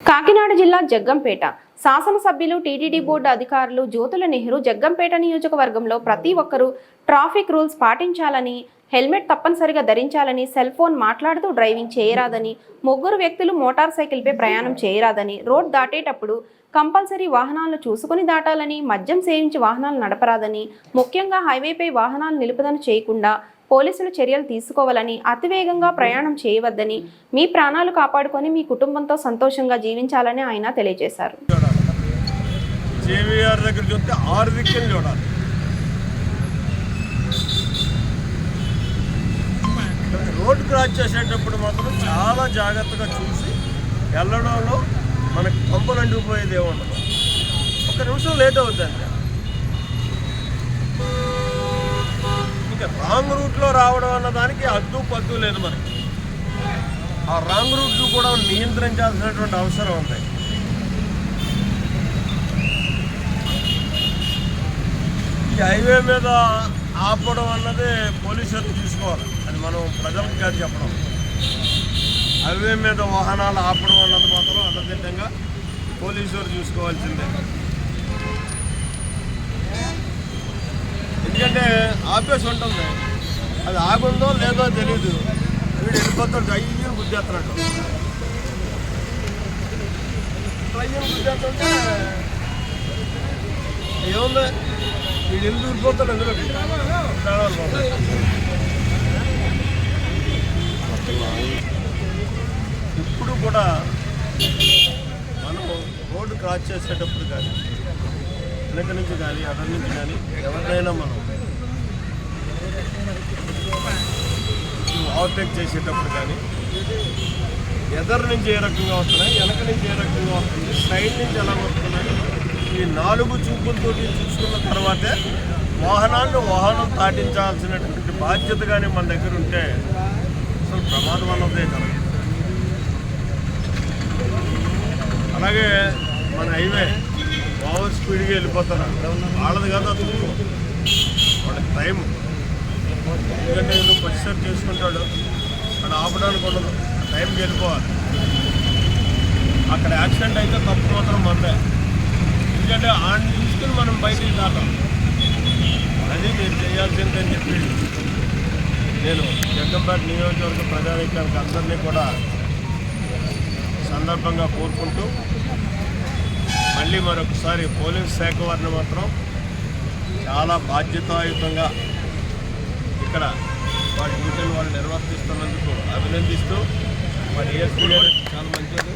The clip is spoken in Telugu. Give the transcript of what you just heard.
కాకినాడ జిల్లా జగ్గంపేట శాసనసభ్యులు టీటీడీ బోర్డు అధికారులు జ్యోతుల నెహ్రూ జగ్గంపేట నియోజకవర్గంలో ప్రతి ఒక్కరూ ట్రాఫిక్ రూల్స్ పాటించాలని, హెల్మెట్ తప్పనిసరిగా ధరించాలని, సెల్ ఫోన్ మాట్లాడుతూ డ్రైవింగ్ చేయరాదని, ముగ్గురు వ్యక్తులు మోటార్ సైకిల్పై ప్రయాణం చేయరాదని, రోడ్ దాటేటప్పుడు కంపల్సరీ వాహనాలను చూసుకుని దాటాలని, మద్యం సేవించి వాహనాలు నడపరాదని, ముఖ్యంగా హైవేపై వాహనాలు నిలుపుదల చేయకుండా పోలీసులు చర్యలు తీసుకోవాలని, అతివేగంగా ప్రయాణం చేయవద్దని, మీ ప్రాణాలు కాపాడుకొని మీ కుటుంబంతో సంతోషంగా జీవించాలని ఆయన తెలియజేశారు. రోడ్ క్రాస్ చేసేటప్పుడు మాత్రం చాలా జాగ్రత్తగా చూసి వెళ్ళడంలో మనకి పంపులు అంటుకుపోయేది ఏముండదు. ఒక నిమిషం లేట్ అవుతుందండి. ఇంకా రాంగ్ రూట్లో రావడం అన్న దానికి అద్దు పద్దు లేదు మనకి. ఆ రాంగ్ రూట్లు కూడా నియంత్రించాల్సినటువంటి అవసరం ఉంది. ఈ హైవే మీద ఆపడం అన్నది పోలీసులు తీసుకోవాలి. అది మనం ప్రజలకు కాదు చెప్పడం. హైవే మీద వాహనాలు ఆపడం అన్నది మాత్రం అన్నదిట్టంగా పోలీసులు చూసుకోవాల్సిందే. ఎందుకంటే ఆపేసి ఉంటుంది, అది ఆగుందో లేదో తెలియదు. వీడు వెళ్ళిపోతాడు, అయ్యని గుద్దేస్తున్నాడు. అయ్యని గుద్దేస్తుంటే ఏముంది, వీడు వెళ్ళి దూరిపోతాడు. అందులో ఇప్పుడు కూడా మనం రోడ్డు క్రాస్ చేసేటప్పుడు కానీ, వెనక నుంచి కానీ, అదర్ నుంచి కానీ ఎవరినైనా మనం ఓవర్టేక్ చేసేటప్పుడు కానీ ఎదర్ నుంచి ఏ రకంగా వస్తున్నాయి, వెనక నుంచి ఏ రకంగా వస్తుంది, సైడ్ నుంచి ఎలా వస్తున్నాయి, ఈ 4 చూపులతో చూసుకున్న తర్వాతే వాహనం దాటించాల్సినటువంటి బాధ్యత కానీ మన దగ్గర ఉంటే అసలు ప్రమాదం అన్నదే కలదు. అలాగే మన హైవే ఓవర్ స్పీడ్గా వెళ్ళిపోతున్నారు. వాళ్ళది కాదు, అది వాళ్ళకి టైం. ఎందుకంటే ఏదో పరిసర్ చేసుకుంటాడు, అక్కడ ఆపడానికి ఉండదు, టైంకి వెళ్ళిపోవాలి. అక్కడ యాక్సిడెంట్ అయితే తప్పు మాత్రం మందే. ఎందుకంటే ఆడిని తీసుకుని మనం బయటికి దాటాం. అది మీరు చేయాల్సిందని చెప్పి నేను జగ్గంపేట నియోజకవర్గ ప్రజానీకానికి అందరినీ కూడా సందర్భంగా కోరుకుంటూ, మళ్ళీ మరొకసారి పోలీస్ శాఖ వారిని మాత్రం చాలా బాధ్యతాయుతంగా ఇక్కడ వాటి డ్యూటీలు వాళ్ళు నిర్వర్తిస్తున్నందుకు అభినందిస్తూ, వారి ఏఎస్పీ గారు చాలా మంచిది.